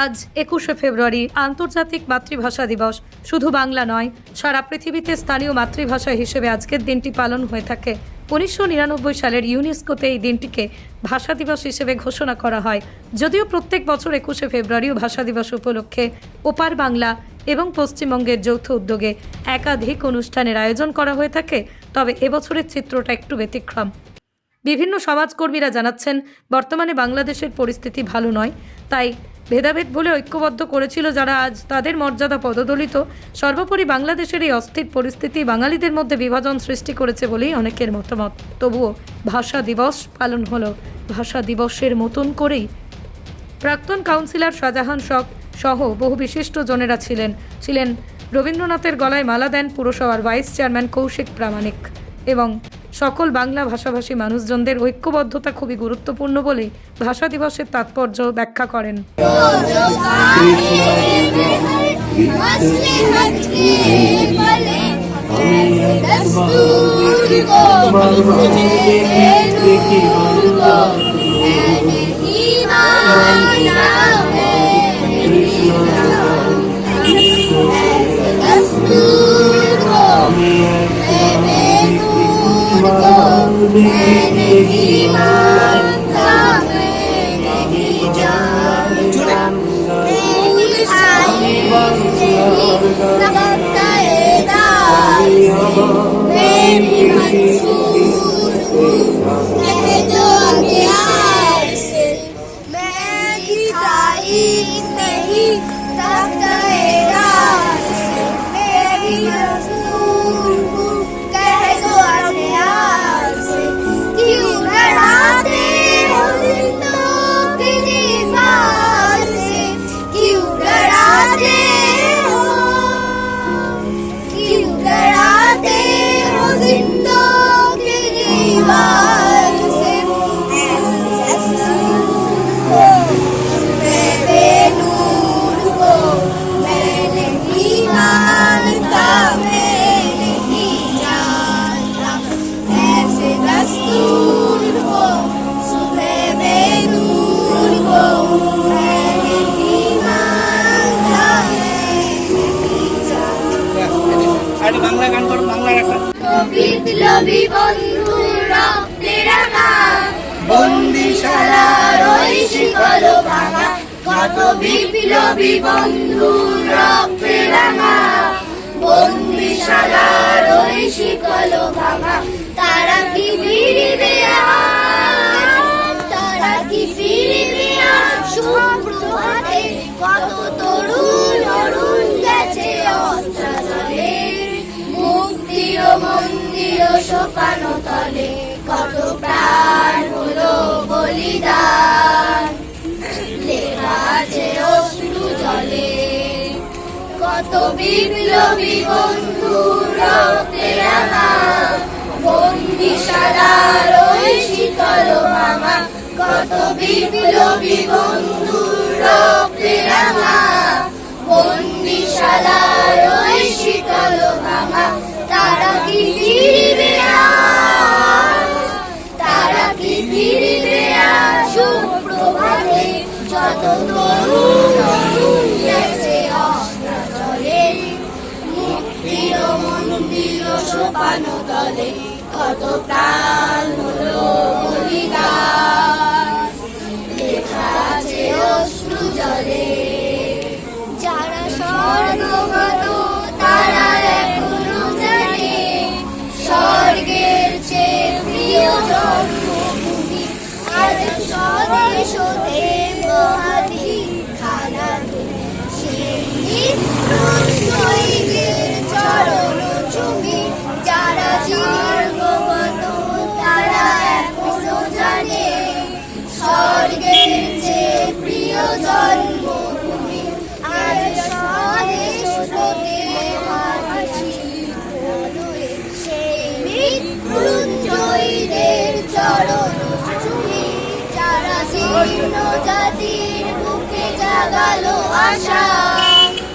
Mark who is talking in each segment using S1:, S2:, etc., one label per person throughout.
S1: আজ ২১শে ফেব্রুয়ারি আন্তর্জাতিক মাতৃভাষা দিবস। শুধু বাংলা নয়, সারা পৃথিবীতে স্থানীয় মাতৃভাষা হিসেবে আজকের দিনটি পালন হয়ে থাকে। ১৯৯৯ সালের ইউনেস্কোতে এই দিনটিকে ভাষা দিবস হিসেবে ঘোষণা করা হয়। যদিও প্রত্যেক বছর ২১শে ফেব্রুয়ারিও ভাষা দিবস উপলক্ষে ওপার বাংলা এবং পশ্চিমবঙ্গের যৌথ উদ্যোগে একাধিক অনুষ্ঠানের আয়োজন করা হয়ে থাকে, তবে এবছরের চিত্রটা একটু ব্যতিক্রম। বিভিন্ন সমাজকর্মীরা জানাচ্ছেন, বর্তমানে বাংলাদেশের পরিস্থিতি ভালো নয়, তাই ভেদাভেদ বলে ঐক্যবদ্ধ করেছিল যারা, আজ তাদের মর্যাদা পদদলিত। সর্বোপরি বাংলাদেশের এই অস্থির পরিস্থিতি বাঙালিদের মধ্যে বিভাজন সৃষ্টি করেছে বলেই অনেকের মতামত। তবুও ভাষা দিবস পালন হলো ভাষা দিবসের মতন করেই। প্রাক্তন কাউন্সিলর শাহজাহান শখ সহ বহু বিশিষ্ট জনেরা ছিলেন রবীন্দ্রনাথের গলায় মালা দেন পুরসভার ভাইস চেয়ারম্যান কৌশিক প্রামাণিক। এবং সকল বাংলা ভাষাভাষী মানুষজনদের ঐক্যবদ্ধতা খুবই গুরুত্বপূর্ণ বলে ভাষা দিবসের তাৎপর্য ব্যাখ্যা করেন।
S2: বিপ্লবী বন্ধুরা বন্দিশালার ওই শিকল ভাঙা, কত বিপ্লবী বন্ধুরা বন্দিশালার ওই শিকল ভাঙা, তারা কি ফিরিবে তারা কি ফিরিবে সুপ্রভাতে, কত তরুণ অরুণ গেছে অস্ত্রাজলে, মুক্তির মন্দির সোপানো তলে, কত প্রাণ হলো বলিদান, লেখা আছে অশ্রু জলে, কত বিপ্লবী বন্ধু রক্তে রাঙা, বন্দিশালার ওই শীতল ভাঙা, কত বিপ্লবী বন্ধু রক্তে রাঙা, বন্দিশালার ওই শীতল ভাঙা, তারা কি ফিরিবে তারা কি ফিরিবে সুপ্রভাতে, যত তরুণ অরুণ গেছে অস্ত্রাচলে, মুক্তির মন্দির সোপানো তলে, কত প্রাণ হলো বলিদান, লেখা আছে অশ্রু জলে, যারা স্বর্গগত তারা এখনো জানে, স্বর্গের চেয়ে প্রিয় জন্মভূমি, আজ স্বদেশ হতে মহাদীপ খানা, সেই শহীদের চরণ চুমি, যারা স্বর্গগত তারা এখনো জানে, স্বর্গের চেয়ে প্রিয় জন্মভূমি, আজ স্বদেশ হতে মহাদীপ, সেই মৃত্যুঞ্জয়ীদের অন্য জাতির বুকে জাগালো আশা,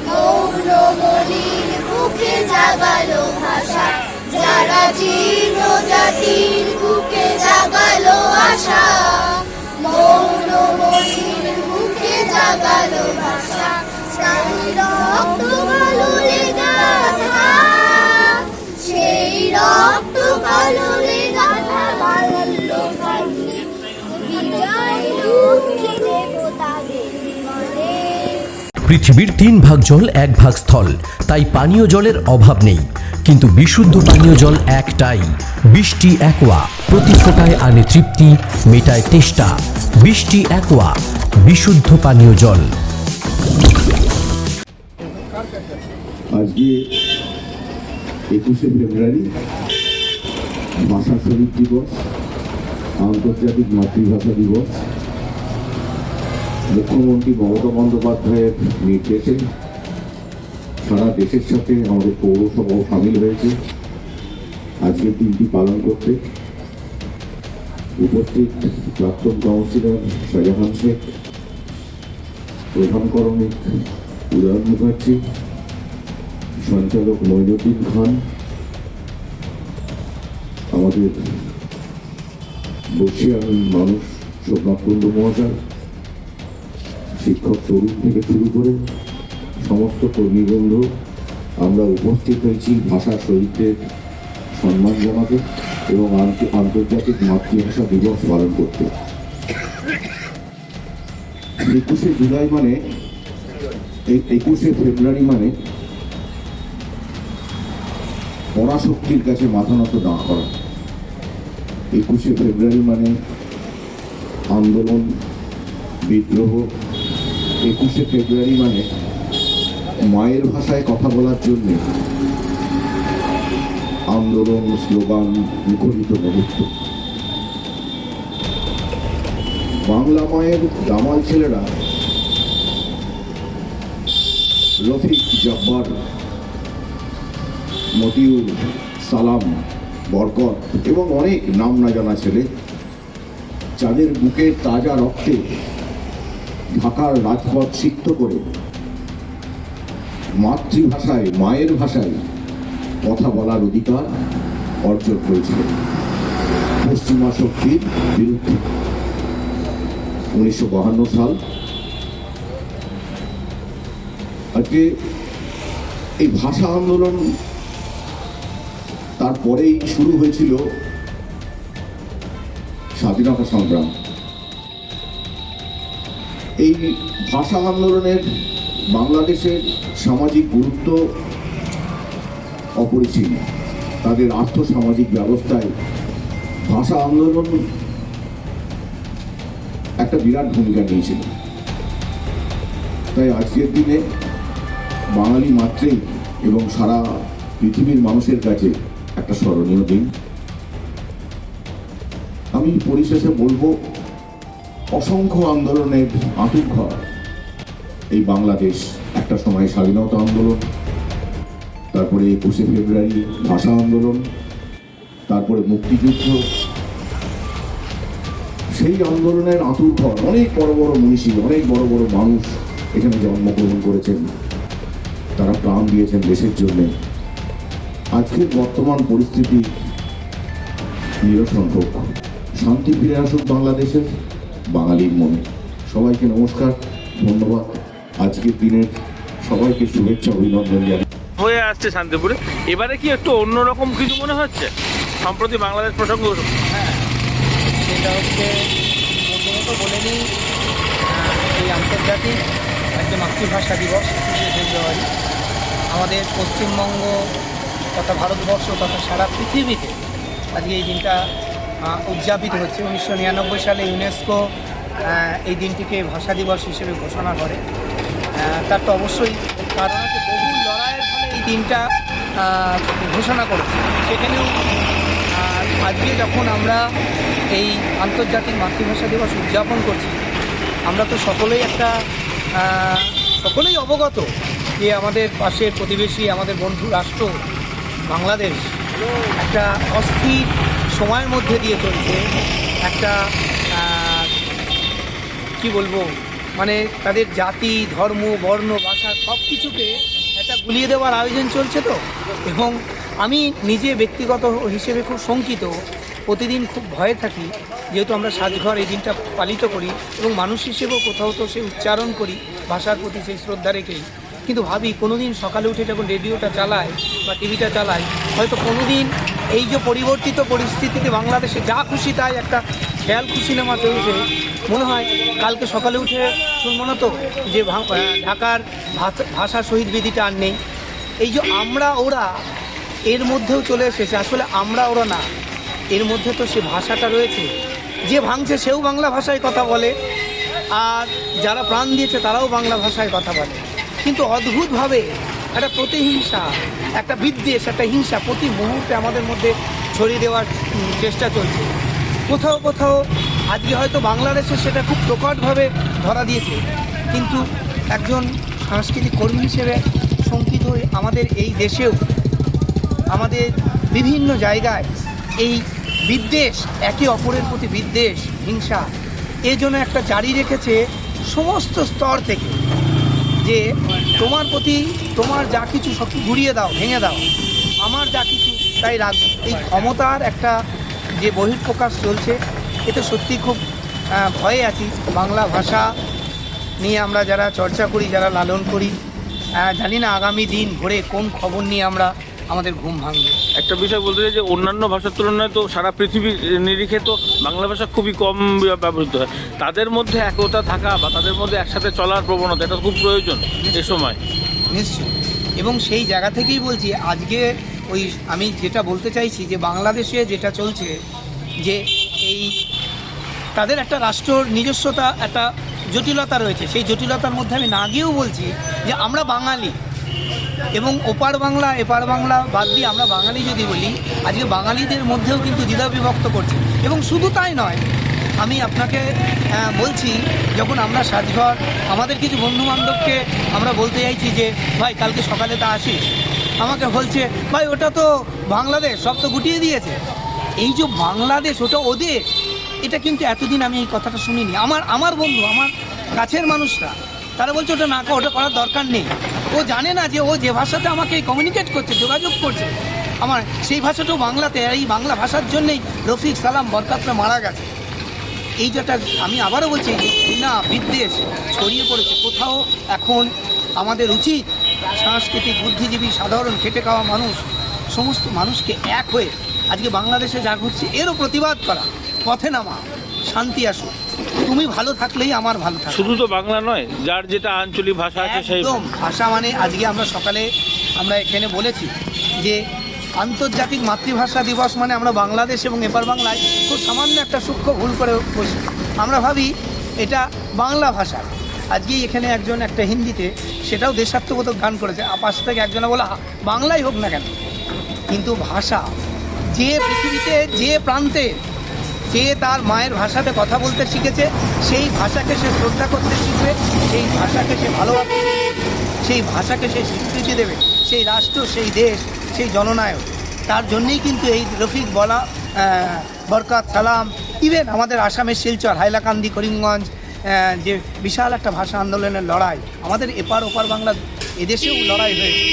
S2: মৌন মলির বুকে জাগালো ভাষা, যারা জীর্ণ জাতির বুকে জাগালো আশা, মৌন মলির বুকে জাগালো ভাষা, সেই রক্ত কালোরে গাথা, সেই রক্ত কালোরে গাথা মাল্য ভাঙি, বিজয় লক্ষ্মী দেবতাদের জীবনে।
S3: পৃথিবীর 3 ভাগ জল 1 ভাগ স্থল, তাই পানীয় জলের অভাব নেই, কিন্তু বিশুদ্ধ পানীয় জল একটাই, বৃষ্টি অ্যাকোয়া। প্রতি ফোঁটায় আনে তৃপ্তি, মেটায় তেষ্টা। বৃষ্টি অ্যাকোয়া, বিশুদ্ধ পানীয় জল।
S4: আজকে 21শে ফেব্রুয়ারি ভাষা শহীদ দিবস, আন্তর্জাতিক মাতৃভাষা দিবস। মুখ্যমন্ত্রী মমতা বন্দ্যোপাধ্যায়ের নির্দেশে সারা দেশের সাথে আমাদের পৌরসভাও সামিল হয়েছে আজকের দিনটি পালন করতে। উপস্থিত প্রাক্তন কাউন্সিলর শাহজাহান শেখ, প্রধান করণিক উদয়ন মুখার্জি, সঞ্চালক মঈনুদ্দিন খান, আমাদের বর্ষিয়ান মানুষ সোমনাথ কুণ্ডু মহাশয়, শিক্ষক তরুণ থেকে শুরু করে সমস্ত কর্মীবৃন্দ, আমরা উপস্থিত হয়েছি ভাষা শহীদদের সম্মান জানাতে এবং আন্তর্জাতিক মাতৃভাষা দিবস পালন করতে। 21শে জুলাই মানে 21শে ফেব্রুয়ারি মানে পরাশক্তির কাছে মাথা নত না করা। 21শে ফেব্রুয়ারি মানে আন্দোলন, বিদ্রোহ। 21শে ফেব্রুয়ারি মানে মায়ের ভাষায় কথা বলার জন্য আন্দোলন, স্লোগান, মুখরিত মুহূর্ত। বাংলা মায়ের দামাল ছেলেরা রফিক, জব্বার, মতিউর, সালাম, বরকত এবং অনেক নাম না জানা ছেলে, যাদের বুকের তাজা রক্তে ঢাকার রাজপথ সিক্ত করে মাতৃভাষায়, মায়ের ভাষায় কথা বলার অধিকার অর্জন করেছিল পশ্চিমা শক্তির বিরুদ্ধে। 1952 সাল। আজকে এই ভাষা আন্দোলন তারপরেই শুরু হয়েছিল স্বাধীনতা সংগ্রাম। এই ভাষা আন্দোলনের বাংলাদেশের সামাজিক গুরুত্ব অপরিসীম। তাদের আর্থসামাজিক ব্যবস্থায় ভাষা আন্দোলন একটা বিরাট ভূমিকা নিয়েছিল। তাই আজকের দিনে বাঙালি মাত্রেই এবং সারা পৃথিবীর মানুষের কাছে একটা স্মরণীয় দিন। আমি পরিশেষে বলবো, অসংখ্য আন্দোলনের আঁতুড়ঘর এই বাংলাদেশ। একটা সময় স্বাধীনতা আন্দোলন, তারপরে 21শে ফেব্রুয়ারি ভাষা আন্দোলন, তারপরে মুক্তিযুদ্ধ। সেই আন্দোলনের আঁতুড়ঘর অনেক বড় বড় মনীষী, অনেক বড় বড় মানুষ এখানে জন্মগ্রহণ করেছেন, তারা প্রাণ দিয়েছেন দেশের জন্যে। আজকের বর্তমান পরিস্থিতি নিরসন হোক, শান্তি ফিরে আসুক বাংলাদেশের বাঙালির মনে। সবাইকে নমস্কার, ধন্যবাদ। আজকের দিনের সবাইকে শুভেচ্ছা, অভিনন্দন জানাই।
S5: হয়ে আসছে শান্তিপুরে, এবারে কি একটু অন্যরকম কিছু মনে হচ্ছে সম্প্রতি বাংলাদেশ প্রসঙ্গ?
S6: হ্যাঁ, সেটা হচ্ছে প্রথমত বলে নিই, এই আন্তর্জাতিক একটা মাতৃভাষা দিবস 21শে ফেব্রুয়ারি আমাদের পশ্চিমবঙ্গ তথা ভারতবর্ষ তথা সারা পৃথিবীতে আজকে এই দিনটা উদযাপিত হচ্ছে। 1999 সালে ইউনেস্কো এই দিনটিকে ভাষা দিবস হিসেবে ঘোষণা করে। তার তো অবশ্যই কারণ আছে, বহু লড়াইয়ের ফলে এই দিনটা ঘোষণা করেছে। সেখানেও আজকে যখন আমরা এই আন্তর্জাতিক মাতৃভাষা দিবস উদযাপন করছি, আমরা তো সকলেই অবগত যে আমাদের পাশের প্রতিবেশী, আমাদের বন্ধু রাষ্ট্র বাংলাদেশ একটা অস্থির সময়ের মধ্যে দিয়ে চলছে। একটা কি বলবো, মানে তাদের জাতি, ধর্ম, বর্ণ, ভাষা সব কিছুকে একটা গুলিয়ে দেওয়ার আয়োজন চলছে তো। এবং আমি নিজে ব্যক্তিগত হিসেবে খুব শঙ্কিত, প্রতিদিন খুব ভয়ে থাকি, যেহেতু আমরা সাজঘর এই দিনটা পালিত করি এবং মানুষ হিসেবেও কোথাও তো সে উচ্চারণ করি ভাষার প্রতি সেই শ্রদ্ধা রেখেই। কিন্তু ভাবি কোনো দিন সকালে উঠে যখন রেডিওটা চালাই বা টিভিটা চালাই, হয়তো কোনো দিন এই যে পরিবর্তিত পরিস্থিতিতে বাংলাদেশে যা খুশি তাই একটা খেয়াল খুশি নেওয়া চলছে, মনে হয় কালকে সকালে উঠে শুনবো না তো যে ঢাকার ভাষা শহীদ বেদিটা আর নেই। এই যে আমরা ওরা এর মধ্যেও চলে এসেছে, আসলে আমরা ওরা না, এর মধ্যে তো সে ভাষাটা রয়েছে। যে ভাঙছে সেও বাংলা ভাষায় কথা বলে, আর যারা প্রাণ দিয়েছে তারাও বাংলা ভাষায় কথা বলে। কিন্তু অদ্ভুতভাবে একটা প্রতিহিংসা, একটা বিদ্বেষ, একটা হিংসা প্রতি মুহূর্তে আমাদের মধ্যে ছড়িয়ে দেওয়ার চেষ্টা চলছে। কোথাও কোথাও আজকে হয়তো বাংলাদেশে সেটা খুব প্রকটভাবে ধরা দিয়েছে, কিন্তু একজন সাংস্কৃতিক কর্মী হিসেবে শঙ্কিত হয়ে আমাদের এই দেশেও আমাদের বিভিন্ন জায়গায় এই বিদ্বেষ, একে অপরের প্রতি বিদ্বেষ, হিংসা এই জন্য একটা জারি রেখেছে সমস্ত স্তর থেকে, যে তোমার প্রতি তোমার যা কিছু সব ঘুরিয়ে দাও, ভেঙে দাও, আমার যা কিছু তাই রাখবো। এই ক্ষমতার একটা যে বহিঃপ্রকাশ চলছে, এতে সত্যি খুব ভয়ে আছি। বাংলা ভাষা নিয়ে আমরা যারা চর্চা করি, যারা লালন করি, জানি না আগামী দিন ভোরে কোন খবর নিয়ে আমরা আমাদের ঘুম ভাঙবে।
S5: একটা বিষয় বলতে চাই যে অন্যান্য ভাষার তুলনায় তো সারা পৃথিবীর নিরিখে তো বাংলা ভাষা খুবই কম ব্যবহৃত হয়। তাদের মধ্যে একতা থাকা বা তাদের মধ্যে একসাথে চলার প্রবণতা, এটা খুব প্রয়োজন এ সময়।
S6: নিশ্চয়ই, এবং সেই জায়গা থেকেই বলছি আজকে ওই আমি যেটা বলতে চাইছি যে বাংলাদেশে যেটা চলছে, যে এই তাদের একটা রাষ্ট্রর নিজস্বতা, একটা জটিলতা রয়েছে। সেই জটিলতার মধ্যে আমি না গিয়েও বলছি যে আমরা বাঙালি, এবং ওপার বাংলা এপার বাংলা বাদ দিয়ে আমরা বাঙালি যদি বলি, আজকে বাঙালিদের মধ্যেও কিন্তু দ্বিধা বিভক্ত করছে। এবং শুধু তাই নয়, আমি আপনাকে বলছি, যখন আমরা সাজঘর আমাদের কিছু বন্ধুবান্ধবকে আমরা বলতে চাইছি যে ভাই কালকে সকালে তা আসি, আমাকে বলছে ভাই ওটা তো বাংলাদেশ, সব তো গুটিয়ে দিয়েছে। এই যে বাংলাদেশ ওটা ওদের, এটা কিন্তু এতদিন আমি এই কথাটা শুনিনি। আমার বন্ধু, আমার কাছের মানুষরা, তারা বলছে ওটা না, ওটা করার দরকার নেই। ও জানে না যে ও যে ভাষাতে আমাকে কমিউনিকেট করছে, যোগাযোগ করছে, আমার সেই ভাষাটাও বাংলাতে। এই বাংলা ভাষার জন্যেই রফিক, সালাম, বরকাতরা মারা গেছে। এই যেটা আমি আবারও বলছি, ঘৃণা, বিদ্বেষ ছড়িয়ে পড়েছে কোথাও। এখন আমাদের উচিত সাংস্কৃতিক, বুদ্ধিজীবী, সাধারণ খেটে খাওয়া মানুষ, সমস্ত মানুষকে এক হয়ে আজকে বাংলাদেশে যা ঘটছে এরও প্রতিবাদ করা, পথে নামা, শান্তি আসুক। তুমি ভালো থাকলেই আমার ভালো থাকবে।
S5: শুধু তো বাংলা নয়, যার যেটা আঞ্চলিক ভাষা আছে সেই
S6: ভাষা, মানে আজকে আমরা সকালে আমরা এখানে বলেছি যে আন্তর্জাতিক মাতৃভাষা দিবস, মানে আমরা বাংলাদেশ এবং এপার বাংলায় খুব সামান্য একটা সূক্ষ্ম ভুল করে বসি। আমরা ভাবি এটা বাংলা ভাষা। আজকে এখানে একজন একটা হিন্দিতে সেটাও দেশাত্মবোধক গান করেছে, পাশ থেকে একজনে বলে বাংলাই হোক না কেন, কিন্তু ভাষা যে পৃথিবীতে যে প্রান্তে যে তার মায়ের ভাষাতে কথা বলতে শিখেছে, সেই ভাষাকে সে শ্রদ্ধা করতে শিখবে, সেই ভাষাকে সে ভালোবাসবে, সেই ভাষাকে সে স্বীকৃতি দেবে, সেই রাষ্ট্র, সেই দেশ, সেই জননায়ক। তার জন্যেই কিন্তু এই রফিক বলা, বরকাত, সালাম, ইভেন আমাদের আসামের শিলচর, হাইলাকান্দি, করিমগঞ্জ, যে বিশাল একটা ভাষা আন্দোলনের লড়াই, আমাদের এপার ওপার বাংলা এদেশেও লড়াই হয়েছে।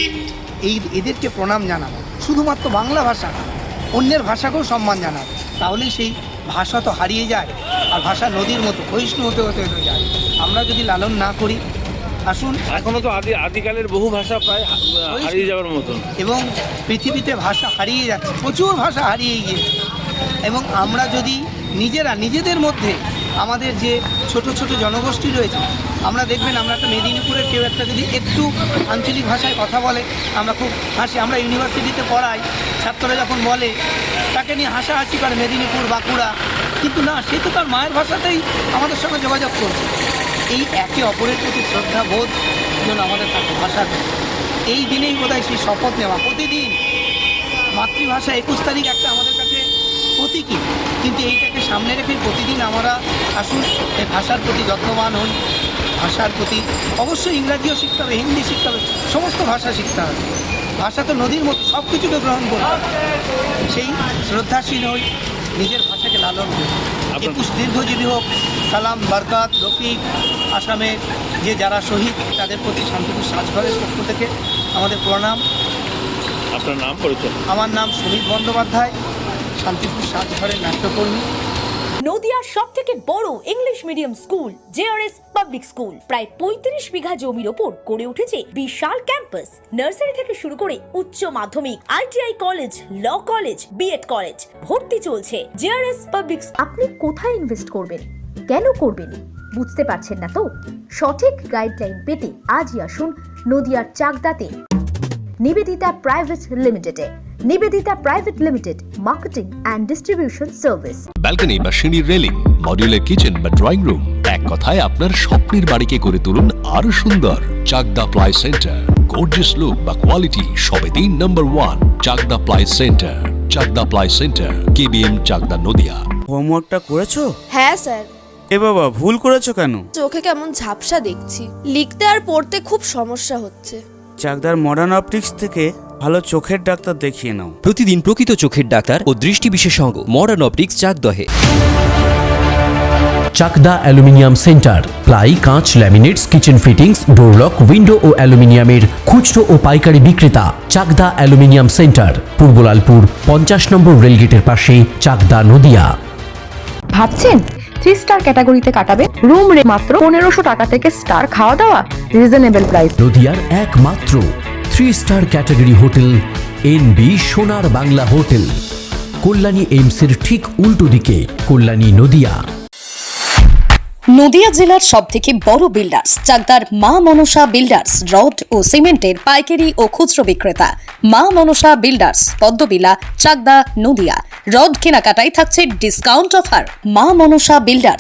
S6: এদেরকে প্রণাম জানাবো, শুধুমাত্র বাংলা ভাষা না, অন্যের ভাষাকেও সম্মান জানাবো। তাহলেই সেই ভাষা তো হারিয়ে যায়, আর ভাষা নদীর মতো ক্ষয়িষ্ণু হতে হতে হতে যায়। আমরা যদি লালন না করি, আসুন,
S5: এখনো তো আদিকালের বহু ভাষা প্রায় হারিয়ে যাওয়ার মতন,
S6: এবং পৃথিবীতে ভাষা হারিয়ে যাচ্ছে, প্রচুর ভাষা হারিয়ে গিয়েছে। এবং আমরা যদি নিজেদের মধ্যে আমাদের যে ছোট ছোট জনগোষ্ঠী রয়েছে, আমরা দেখবেন আমরা একটা মেদিনীপুরের কেউ একটা যদি একটু আঞ্চলিক ভাষায় কথা বলে, আমরা খুব হাসি। আমরা ইউনিভার্সিটিতে পড়াই, ছাত্ররা যখন বলে তাকে নিয়ে হাসাহাসি করে, মেদিনীপুর, বাঁকুড়া, কিন্তু না, সে তো তার মায়ের ভাষাতেই আমাদের সঙ্গে যোগাযোগ করছে। এই একে অপরের প্রতি শ্রদ্ধা বোধ যেন আমাদের থাকে ভাষাতে। এই দিনেই বোধহয় সেই শপথ নেওয়া, প্রতিদিন মাতৃভাষা 21 তারিখ একটা আমাদের কাছে প্রতীকী, কিন্তু এইটাকে সামনে রেখে প্রতিদিন আমরা আসুন এই ভাষার প্রতি যত্নবান হই। ভাষার প্রতি অবশ্যই ইংরাজিও শিখতে হবে, হিন্দি শিখতে হবে, সমস্ত ভাষা শিখতে হবে। ভাষা তো নদীর মতো, সব কিছুকে গ্রহণ করতে হবে। সেই শ্রদ্ধাশীল হই, নিজের ভাষায় থেকে লালন করেছি। 21 দীর্ঘজীবী হোক। সালাম, বারকাত, রফিক, আসামের যে যারা শহীদ তাদের প্রতি শান্তিপুর সাজঘরের পক্ষ থেকে আমাদের প্রণাম।
S5: আপনার নাম পরিচয়?
S6: আমার নাম সুমিত বন্দ্যোপাধ্যায়, শান্তিপুর সাজঘরের নাট্যকর্মী।
S7: নদিয়ার সব থেকে বড় English medium school JRS public school প্রায় 35 বিঘা জমির ওপর গড়ে উঠেছে বিশাল ক্যাম্পাস। নার্সারি থেকে শুরু করে উচ্চ মাধ্যমিক, ITI college, law college, BEd college, ভর্তি চলছে। JRS public.
S8: আপনি কোথায় ইনভেস্ট করবেন, কেন করবেন বুঝতে পারছেন না তো? সঠিক গাইডলাইন পেতে আজই আসুন নদিয়ার চাকদাতে নিবেদিতা প্রাইভেট লিমিটেডে। Nivedita private limited, marketing and distribution service.
S9: Balcony বা সিঁড়ির রেলিং, মডিউলার কিচেন বা ড্রয়িং রুম, এক কথায় আপনার স্বপ্নের বাড়িকে করে তুলুন আরো সুন্দর। Chakdah ply centre, gorgeous look বা কোয়ালিটি সবেতেই number 1। Chakdah ply centre, Chakdah ply centre, KBM, Chakdah, Nadia.
S10: হোমওয়ার্কটা করেছো?
S11: হ্যাঁ স্যার।
S10: এ বাবা, ভুল করেছো কেন?
S11: চোখে কেমন ঝাপসা দেখছি, লিখতে আর পড়তে খুব সমস্যা হচ্ছে।
S10: চাকদার মডার্ন অপটিক্স থেকে ভালো চোখের ডাক্তার দেখিয়ে নাও।
S3: প্রতিদিন প্রকৃত চোখের ডাক্তার ও দৃষ্টি বিশেষজ্ঞ মডার্ন অপটিক্স চাকদহে। চাকদা অ্যালুমিনিয়াম সেন্টার, প্লাই, কাঁচ, laminates, kitchen fittings, door lock, window ও অ্যালুমিনিয়ামের খুচরো ও পাইকারি বিক্রেতা। চাকদা অ্যালুমিনিয়াম সেন্টার, পূর্ব লালপুর 50 নম্বর রেলগেটের পাশে, চাকদা, নদিয়া।
S8: ভাবছেন 3 স্টার ক্যাটাগরিতে কাটাবেন? রুম রে মাত্র 1500 টাকা থেকে স্টার, খাওয়া দাওয়া রিজনেবল প্রাইস।
S3: নদিয়ার একমাত্র 3 স্টার ক্যাটাগরি হোটেল এনবি সোনার বাংলা হোটেল, কল্যাণী এইমসের ঠিক উল্টো দিকে, কল্যাণী, নদিয়া।
S7: নদিয়া জেলার সবথেকে বড় বিল্ডার্স চাকদার মা মনসা বিল্ডার্স, রড ও সিমেন্টের পাইকারি ও খুচরো বিক্রেতা। মা মনসা বিল্ডার্স, পদ্মবিলা, চাকদা, নদিয়া। রড কেনাকাটায় থাকছে ডিসকাউন্ট অফার। মা মনসা বিল্ডার্স।